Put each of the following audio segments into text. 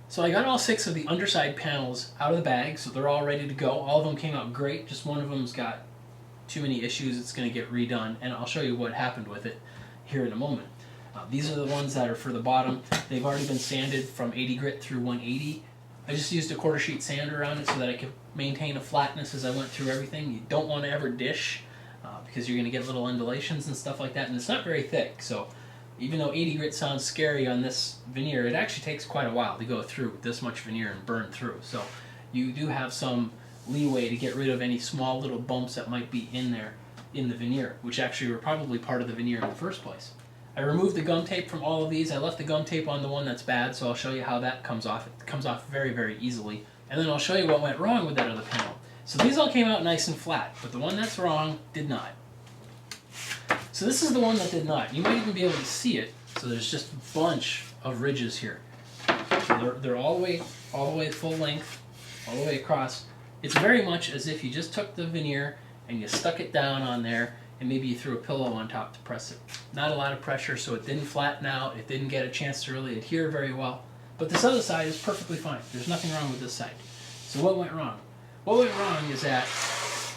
So I got all 6 of the underside panels out of the bag, so they're all ready to go. All of them came out great, just one of them's got too many issues, it's going to get redone, and I'll show you what happened with it here in a moment. These are the ones that are for the bottom. They've already been sanded from 80 grit through 180. I just used a 1/4 sheet sander on it so that I could maintain a flatness as I went through everything. You don't want to ever dish because you're going to get little undulations and stuff like that, and it's not very thick, so even though 80 grit sounds scary on this veneer, it actually takes quite a while to go through this much veneer and burn through. So you do have some leeway to get rid of any small little bumps that might be in there in the veneer, which actually were probably part of the veneer in the first place. I removed the gum tape from all of these. I left the gum tape on the one that's bad, so I'll show you how that comes off. It comes off very, very easily. And then I'll show you what went wrong with that other panel. So these all came out nice and flat, but the one that's wrong did not. So this is the one that did not. You might even be able to see it. So there's just a bunch of ridges here. So they're all the way full length, all the way across. It's very much as if you just took the veneer and you stuck it down on there and maybe you threw a pillow on top to press it. Not a lot of pressure, so it didn't flatten out. It didn't get a chance to really adhere very well. But this other side is perfectly fine. There's nothing wrong with this side. So what went wrong? What went wrong is that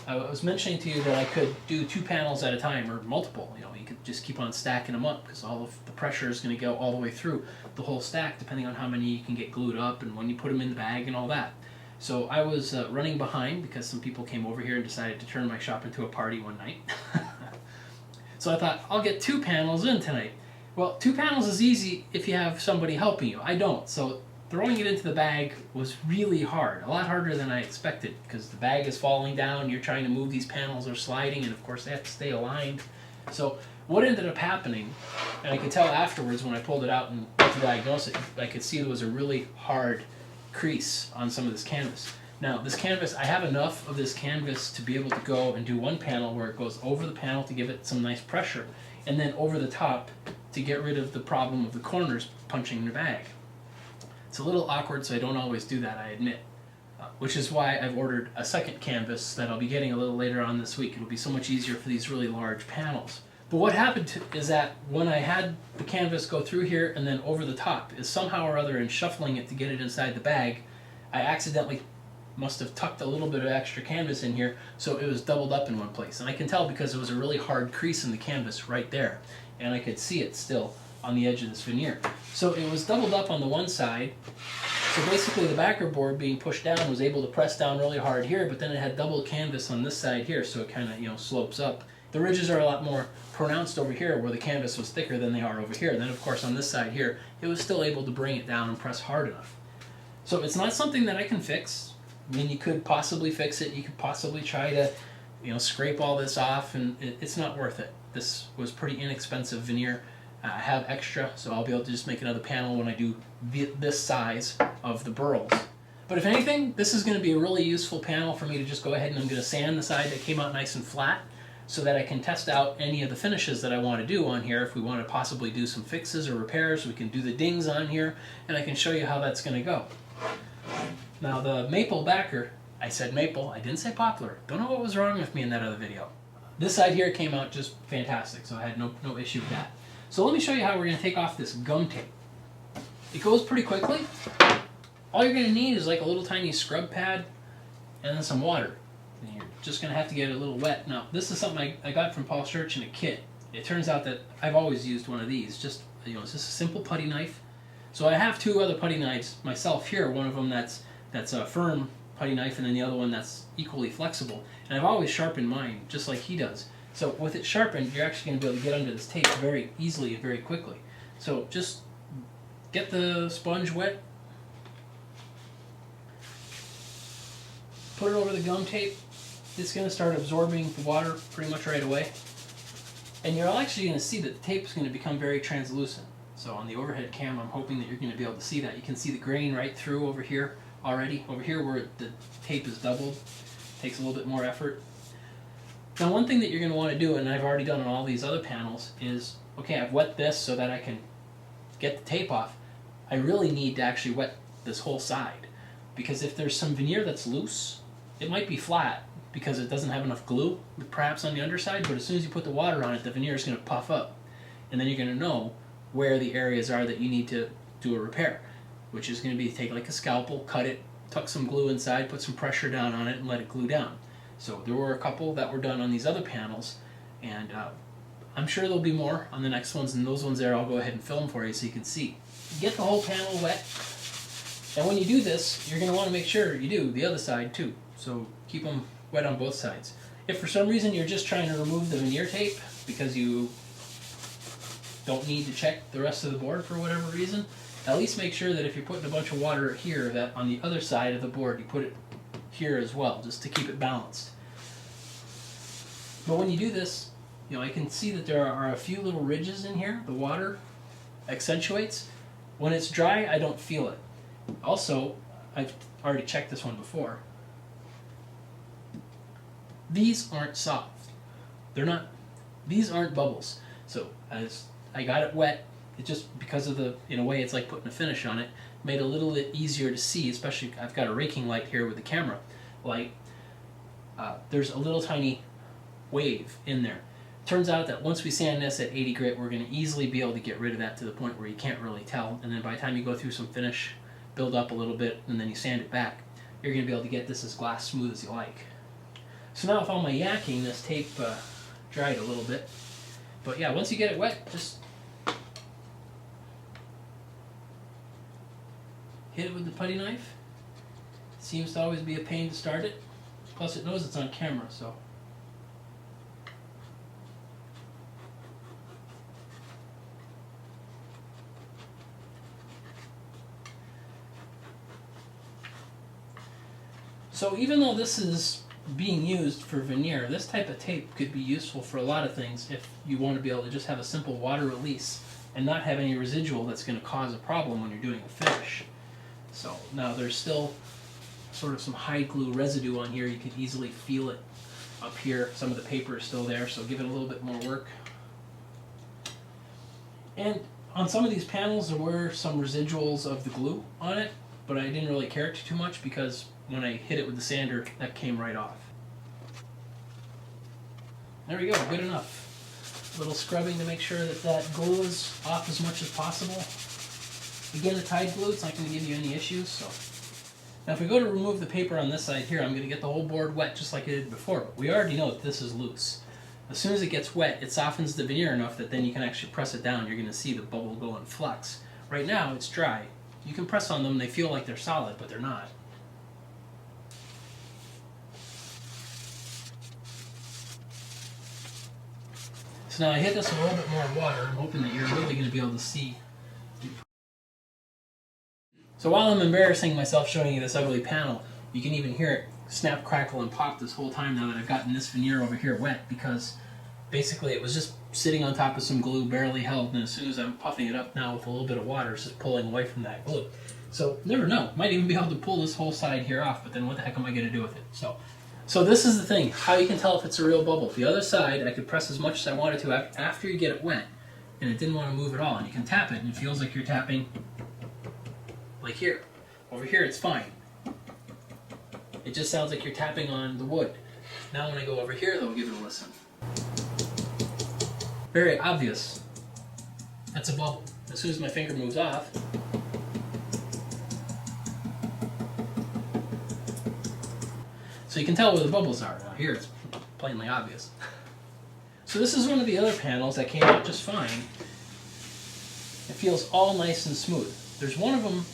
I was mentioning to you that I could do 2 panels at a time, or multiple. You know, you could just keep on stacking them up because all of the pressure is going to go all the way through the whole stack, depending on how many you can get glued up and when you put them in the bag and all that. So I was running behind because some people came over here and decided to turn my shop into a party one night. So I thought, I'll get 2 panels in tonight. Well, 2 panels is easy if you have somebody helping you. I don't, so throwing it into the bag was really hard, a lot harder than I expected, because the bag is falling down, you're trying to move these panels, are sliding, and of course they have to stay aligned. So what ended up happening, and I could tell afterwards when I pulled it out and went to diagnose it, I could see there was a really hard crease on some of this canvas. Now this canvas, I have enough of this canvas to be able to go and do one panel where it goes over the panel to give it some nice pressure, and then over the top to get rid of the problem of the corners punching the bag. It's a little awkward, so I don't always do that, I admit. Which is why I've ordered a second canvas that I'll be getting a little later on this week. It'll be so much easier for these really large panels. But what happened is that when I had the canvas go through here and then over the top, is somehow or other in shuffling it to get it inside the bag, I accidentally must have tucked a little bit of extra canvas in here, so it was doubled up in one place. And I can tell because there was a really hard crease in the canvas right there, and I could see it still on the edge of this veneer. So it was doubled up on the one side, so basically the backer board being pushed down was able to press down really hard here, but then it had double canvas on this side here, so it kind of, you know, slopes up. The ridges are a lot more pronounced over here where the canvas was thicker than they are over here. And then of course on this side here, it was still able to bring it down and press hard enough. So it's not something that I can fix. I mean, you could possibly fix it. You could possibly try to, you know, scrape all this off, and it's not worth it. This was pretty inexpensive veneer. I have extra, so I'll be able to just make another panel when I do this size of the burls. But if anything, this is going to be a really useful panel for me to just go ahead and I'm going to sand the side that came out nice and flat so that I can test out any of the finishes that I want to do on here. If we want to possibly do some fixes or repairs, we can do the dings on here, and I can show you how that's going to go. Now the maple backer, I said maple, I didn't say poplar. Don't know what was wrong with me in that other video. This side here came out just fantastic, so I had no issue with that. So let me show you how we're going to take off this gum tape. It goes pretty quickly. All you're going to need is like a little tiny scrub pad and then some water. And you're just going to have to get it a little wet. Now this is something I got from Paul Church in a kit. It turns out that I've always used one of these. Just, you know, it's just a simple putty knife. So I have 2 other putty knives myself here. One of them that's a firm putty knife, and then the other one that's equally flexible. And I've always sharpened mine just like he does. So with it sharpened, you're actually going to be able to get under this tape very easily and very quickly. So just get the sponge wet, put it over the gum tape. It's going to start absorbing the water pretty much right away. And you're actually going to see that the tape is going to become very translucent. So on the overhead cam, I'm hoping that you're going to be able to see that. You can see the grain right through over here already. Over here where the tape is doubled, takes a little bit more effort. Now one thing that you're going to want to do, and I've already done on all these other panels, is, okay, I've wet this so that I can get the tape off. I really need to actually wet this whole side, because if there's some veneer that's loose, it might be flat because it doesn't have enough glue, perhaps on the underside, but as soon as you put the water on it, the veneer is going to puff up. And then you're going to know where the areas are that you need to do a repair. which is going to be take like a scalpel, cut it, tuck some glue inside, put some pressure down on it, and let it glue down. So there were a couple that were done on these other panels, and I'm sure there'll be more on the next ones, and those ones there I'll go ahead and film for you so you can see. Get the whole panel wet, and when you do this, you're going to want to make sure you do the other side too. So keep them wet on both sides. If for some reason you're just trying to remove the veneer tape because you don't need to check the rest of the board for whatever reason, at least make sure that if you're putting a bunch of water here, that on the other side of the board you put it here as well, just to keep it balanced. But when you do this, I can see that there are a few little ridges in here. The water accentuates. When it's dry, I don't feel it. Also, I've already checked this one before. These aren't soft. They're not. These aren't bubbles. So as I got it wet, it just, because of in a way it's like putting a finish on it, made it a little bit easier to see, especially I've got a raking light here with the camera light. There's a little tiny wave in there. Turns out that once we sand this at 80 grit, we're going to easily be able to get rid of that to the point where you can't really tell, and then by the time you go through some finish, build up a little bit, and then you sand it back, you're going to be able to get this as glass smooth as you like. So now with all my yakking, this tape dried a little bit. But yeah, once you get it wet, just hit it with the putty knife. It seems to always be a pain to start it. Plus it knows it's on camera, so. So even though this is being used for veneer, this type of tape could be useful for a lot of things if you want to be able to just have a simple water release and not have any residual that's going to cause a problem when you're doing a finish. So now there's still sort of some hide glue residue on here. You can easily feel it up here. Some of the paper is still there, so give it a little bit more work. And on some of these panels there were some residuals of the glue on it, but I didn't really care too much because when I hit it with the sander, that came right off. There we go, good enough. A little scrubbing to make sure that that glue is off as much as possible. Again, the Tide glue, it's not going to give you any issues. So now if we go to remove the paper on this side here, I'm going to get the whole board wet just like I did before, but we already know that this is loose. As soon as it gets wet, it softens the veneer enough that then you can actually press it down. You're going to see the bubble go and flux. Right now, it's dry. You can press on them, they feel like they're solid, but they're not. So now I hit this with a little bit more water. I'm hoping that you're really going to be able to see. So while I'm embarrassing myself showing you this ugly panel, you can even hear it snap, crackle, and pop this whole time now that I've gotten this veneer over here wet, because basically it was just sitting on top of some glue, barely held, and as soon as I'm puffing it up now with a little bit of water, it's just pulling away from that glue. So never know, might even be able to pull this whole side here off, but then what the heck am I going to do with it? So this is the thing, how you can tell if it's a real bubble. The other side, I could press as much as I wanted to after you get it wet, and it didn't want to move at all, and you can tap it, and it feels like you're tapping like here. Over here it's fine. It just sounds like you're tapping on the wood. Now when I go over here though, give it a listen. Very obvious. That's a bubble. As soon as my finger moves off, so you can tell where the bubbles are. Now here it's plainly obvious. So this is one of the other panels that came out just fine. It feels all nice and smooth. There's one of them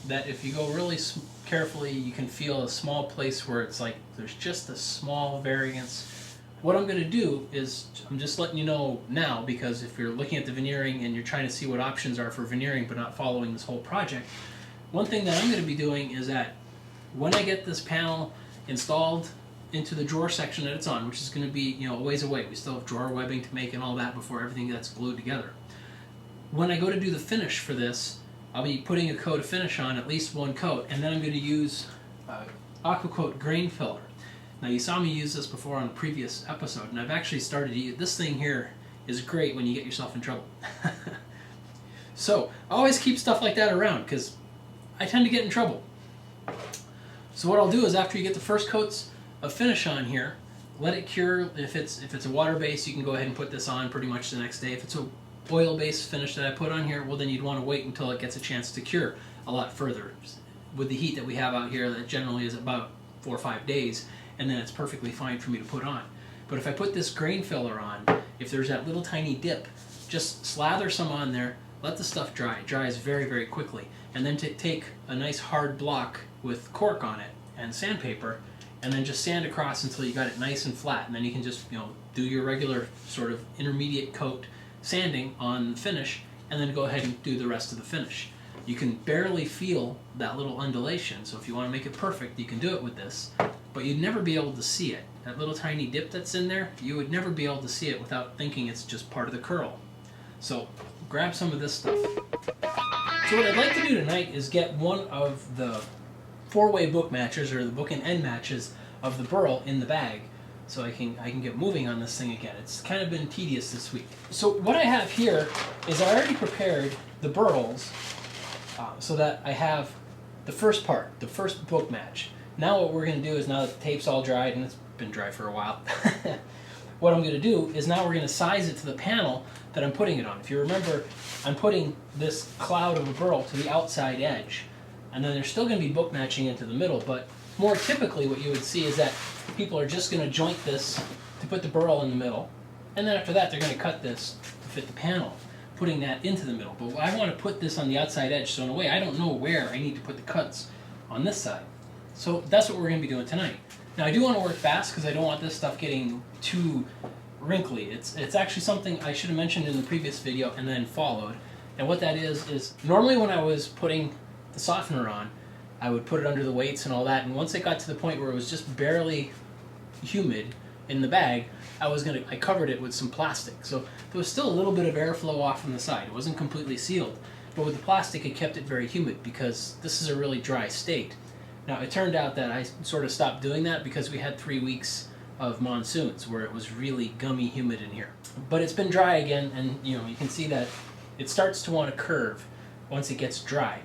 that if you go really carefully, you can feel a small place where it's like there's just a small variance. What I'm going to do is, I'm just letting you know now, because if you're looking at the veneering and you're trying to see what options are for veneering but not following this whole project, one thing that I'm going to be doing is that when I get this panel installed into the drawer section that it's on, which is going to be a ways away, we still have drawer webbing to make and all that before everything gets glued together. When I go to do the finish for this, I'll be putting a coat of finish on, at least one coat, and then I'm going to use Aquacoat grain filler. Now you saw me use this before on a previous episode, and I've actually started to use this thing here. Is great when you get yourself in trouble. So always keep stuff like that around, because I tend to get in trouble. So what I'll do is, after you get the first coats of finish on here, let it cure. If it's a water base, you can go ahead and put this on pretty much the next day. If it's a oil-based finish that I put on here, well then you'd want to wait until it gets a chance to cure. a lot further. With the heat that we have out here, that generally is about 4 or 5 days, and then it's perfectly fine for me to put on. But if I put this grain filler on, if there's that little tiny dip, just slather some on there, let the stuff dry. It dries very, very quickly. And then take a nice hard block with cork on it and sandpaper, and then just sand across until you got it nice and flat. And then you can just, do your regular sort of intermediate coat sanding on the finish, and then go ahead and do the rest of the finish. You can barely feel that little undulation, so if you want to make it perfect, you can do it with this, but you'd never be able to see it. That little tiny dip that's in there, you would never be able to see it without thinking it's just part of the curl. So grab some of this stuff. So what I'd like to do tonight is get one of the 4-way book matches, or the book and end matches of the burl in the bag, so I can get moving on this thing again. It's kind of been tedious this week. So what I have here is I already prepared the burls so that I have the first part, the first book match. Now what we're going to do is, now that the tape's all dried, and it's been dry for a while, what I'm going to do is now we're going to size it to the panel that I'm putting it on. If you remember, I'm putting this cloud of a burl to the outside edge, and then they're still going to be book matching into the middle, but more typically what you would see is that people are just going to joint this to put the burl in the middle, and then after that they're going to cut this to fit the panel, putting that into the middle. But I want to put this on the outside edge, so in a way I don't know where I need to put the cuts on this side. So that's what we're going to be doing tonight. Now I do want to work fast because I don't want this stuff getting too wrinkly. It's actually something I should have mentioned in the previous video and then followed. And what that is normally when I was putting the softener on, I would put it under the weights and all that, and once it got to the point where it was just barely humid in the bag, I covered it with some plastic. So there was still a little bit of airflow off from the side. It wasn't completely sealed. But with the plastic, it kept it very humid because this is a really dry state. Now, it turned out that I sort of stopped doing that because we had 3 weeks of monsoons where it was really gummy humid in here. But it's been dry again, and you can see that it starts to want to curve once it gets dry.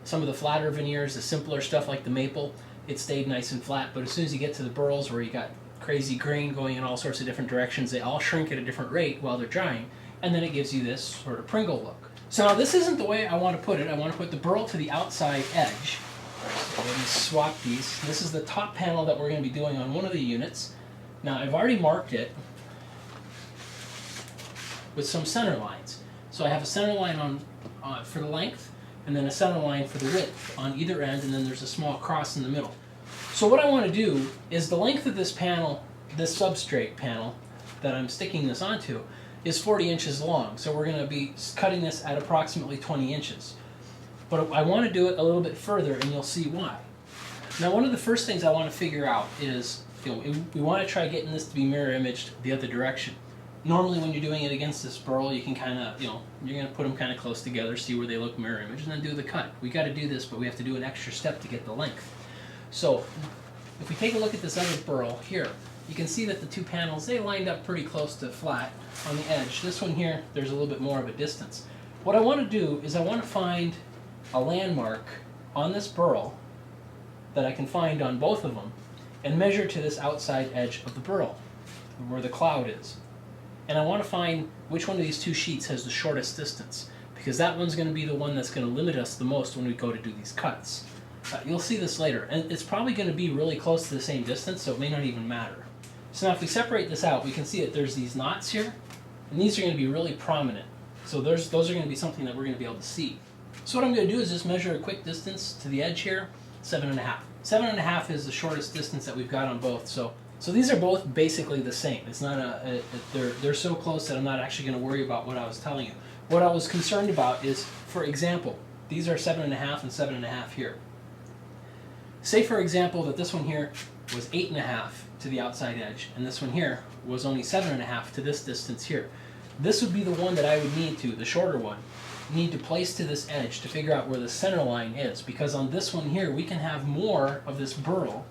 Some of the flatter veneers, the simpler stuff like the maple, it stayed nice and flat, but as soon as you get to the burls where you got crazy grain going in all sorts of different directions, they all shrink at a different rate while they're drying, and then it gives you this sort of Pringle look. So now this isn't the way I want to put it. I want to put the burl to the outside edge. So let me swap these. This is the top panel that we're going to be doing on one of the units. Now I've already marked it with some center lines. So I have a center line on for the length, and then a center line for the width on either end, and then there's a small cross in the middle. So what I want to do is, the length of this panel, this substrate panel that I'm sticking this onto, is 40 inches long. So we're going to be cutting this at approximately 20 inches. But I want to do it a little bit further, and you'll see why. Now, one of the first things I want to figure out is, we want to try getting this to be mirror imaged the other direction. Normally when you're doing it against this burl, you can kind of, you're going to put them kind of close together, see where they look mirror image, and then do the cut. We got to do this, but we have to do an extra step to get the length. So if we take a look at this other burl here, you can see that the two panels, they lined up pretty close to flat on the edge. This one here, there's a little bit more of a distance. What I want to do is I want to find a landmark on this burl that I can find on both of them and measure to this outside edge of the burl, where the cloud is. And I want to find which one of these two sheets has the shortest distance, because that one's going to be the one that's going to limit us the most when we go to do these cuts. You'll see this later, and it's probably going to be really close to the same distance, so it may not even matter. So now if we separate this out, we can see that there's these knots here, and these are going to be really prominent. So those are going to be something that we're going to be able to see. So what I'm going to do is just measure a quick distance to the edge here, 7.5. 7.5 is the shortest distance that we've got on both, so these are both basically the same. It's not they're so close that I'm not actually going to worry about what I was telling you. What I was concerned about is, for example, these are 7.5 and 7.5 here. Say, for example, that this one here was 8.5 to the outside edge, and this one here was only 7.5 to this distance here. This would be the one that I would need to, the shorter one, need to place to this edge to figure out where the center line is, because on this one here we can have more of this burl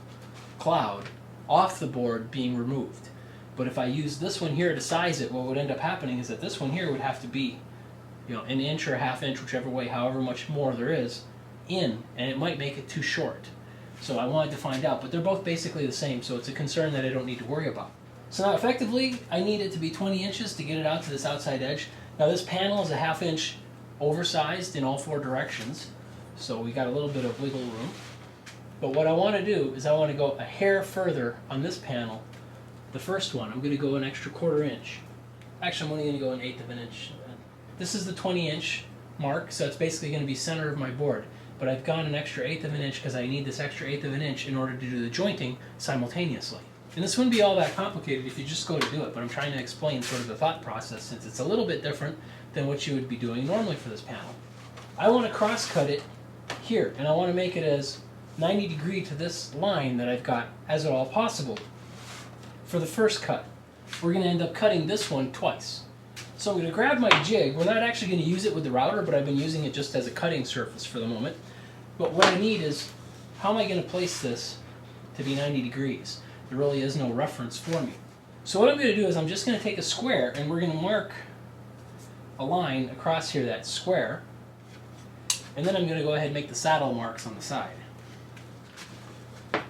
cloud off the board being removed. But if I use this one here to size it, what would end up happening is that this one here would have to be, an inch or a half inch, whichever way, however much more there is, in, and it might make it too short. So I wanted to find out, but they're both basically the same, so it's a concern that I don't need to worry about. So now effectively, I need it to be 20 inches to get it out to this outside edge. Now this panel is a half inch oversized in all 4 directions, So we got a little bit of wiggle room. But what I want to do is I want to go a hair further on this panel. The first one, I'm going to go an extra 1/4 inch. Actually, I'm only going to go an 1/8 of an inch. This is the 20-inch mark, so it's basically going to be center of my board. But I've gone an extra 1/8 of an inch because I need this extra 1/8 of an inch in order to do the jointing simultaneously. And this wouldn't be all that complicated if you just go to do it, but I'm trying to explain sort of the thought process since it's a little bit different than what you would be doing normally for this panel. I want to cross-cut it here, and I want to make it as 90 degree to this line that I've got as at all possible. For the first cut, we're going to end up cutting this one twice. So I'm going to grab my jig. We're not actually going to use it with the router, but I've been using it just as a cutting surface for the moment. But what I need is, how am I going to place this to be 90 degrees? There really is no reference for me. So what I'm going to do is I'm just going to take a square and we're going to mark a line across here, that square, and then I'm going to go ahead and make the saddle marks on the side.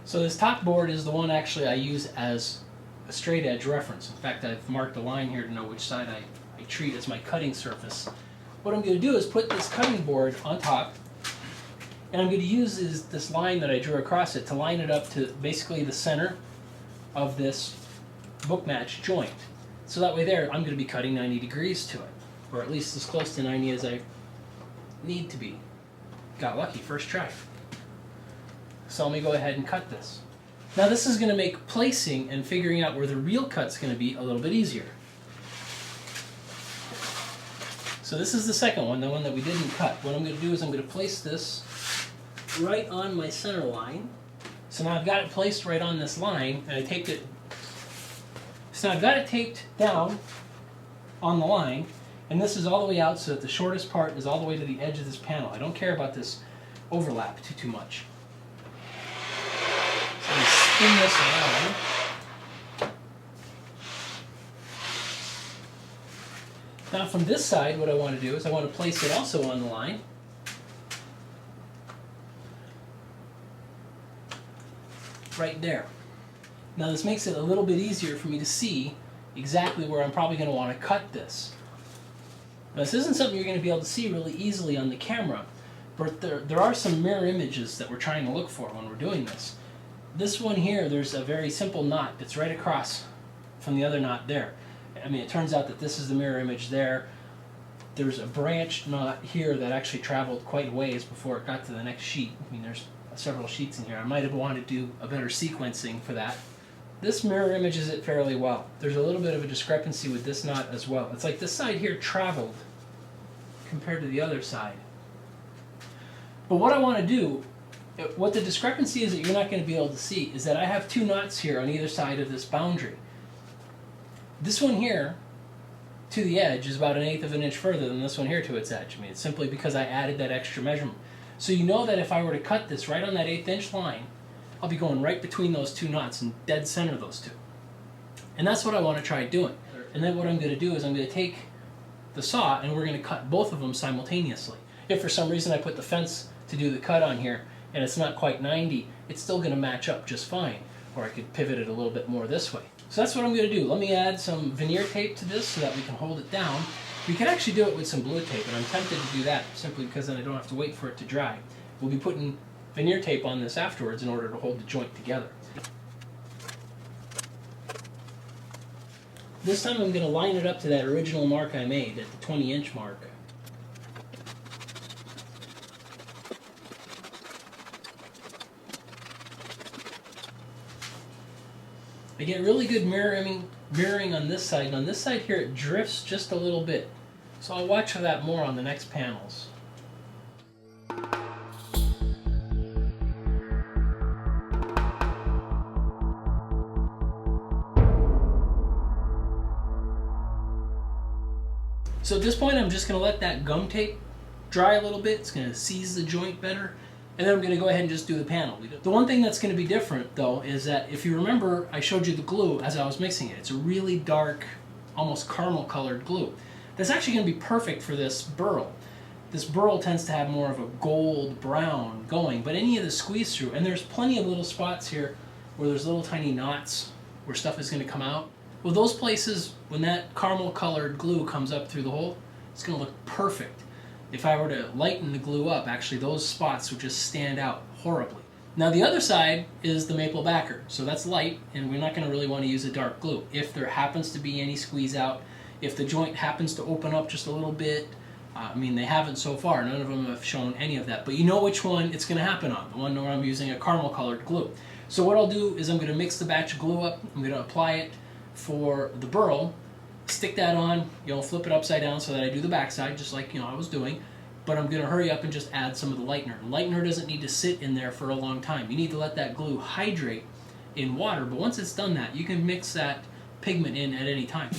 So this top board is the one actually I use as a straight edge reference. In fact, I've marked a line here to know which side I treat as my cutting surface. What I'm going to do is put this cutting board on top, and I'm going to use this line that I drew across it to line it up to basically the center of this bookmatch joint. So that way there, I'm going to be cutting 90 degrees to it, or at least as close to 90 as I need to be. Got lucky, first try. So let me go ahead and cut this. Now this is going to make placing and figuring out where the real cut's going to be a little bit easier. So this is the second one, the one that we didn't cut. What I'm going to do is I'm going to place this right on my center line. So now I've got it placed right on this line, and I taped it. So now I've got it taped down on the line, and this is all the way out so that the shortest part is all the way to the edge of this panel. I don't care about this overlap too much. So I'm going to spin this around. Now from this side, what I want to do is I want to place it also on the line. Right there. Now this makes it a little bit easier for me to see exactly where I'm probably going to want to cut this. Now this isn't something you're going to be able to see really easily on the camera, but there are some mirror images that we're trying to look for when we're doing this. This one here, there's a very simple knot that's right across from the other knot there. I mean, it turns out that this is the mirror image there. There's a branched knot here that actually traveled quite a ways before it got to the next sheet. I mean, there's several sheets in here. I might have wanted to do a better sequencing for that. This mirror images it fairly well. There's a little bit of a discrepancy with this knot as well. It's like this side here traveled compared to the other side. But what I want to do, what the discrepancy is that you're not going to be able to see, is that I have two knots here on either side of this boundary. This one here to the edge is about 1/8 of an inch further than this one here to its edge. I mean, it's simply because I added that extra measurement. So you know that if I were to cut this right on that 1/8 inch line, I'll be going right between those two knots and dead center those two. And that's what I want to try doing. And then what I'm going to do is I'm going to take the saw and we're going to cut both of them simultaneously. If for some reason I put the fence to do the cut on here and it's not quite 90, it's still going to match up just fine. Or I could pivot it a little bit more this way. So that's what I'm going to do. Let me add some veneer tape to this so that we can hold it down. We can actually do it with some blue tape, and I'm tempted to do that simply because then I don't have to wait for it to dry. We'll be putting veneer tape on this afterwards in order to hold the joint together. This time I'm going to line it up to that original mark I made at the 20-inch mark. I get really good mirroring on this side, and on this side here it drifts just a little bit. So I'll watch for that more on the next panels. So at this point I'm just going to let that gum tape dry a little bit. It's going to seize the joint better. And then I'm going to go ahead and just do the panel. The one thing that's going to be different, though, is that if you remember, I showed you the glue as I was mixing it. It's a really dark, almost caramel-colored glue. That's actually going to be perfect for this burl. This burl tends to have more of a gold brown going, but any of the squeeze-through, and there's plenty of little spots here where there's little tiny knots where stuff is going to come out. Well, those places, when that caramel-colored glue comes up through the hole, it's going to look perfect. if I were to lighten the glue up, actually those spots would just stand out horribly. Now the other side is the maple backer, so that's light, and we're not going to really want to use a dark glue. If there happens to be any squeeze out, if the joint happens to open up just a little bit, I mean, they haven't so far. None of them have shown any of that. But you know which one it's going to happen on, the one where I'm using a caramel colored glue. So what I'll do is I'm going to mix the batch of glue up. I'm going to apply it for the burl, stick that on, flip it upside down so that I do the backside, just like I was doing. But I'm going to hurry up and just add some of the lightener. Lightener doesn't need to sit in there for a long time. You need to let that glue hydrate in water. But once it's done that, you can mix that pigment in at any time.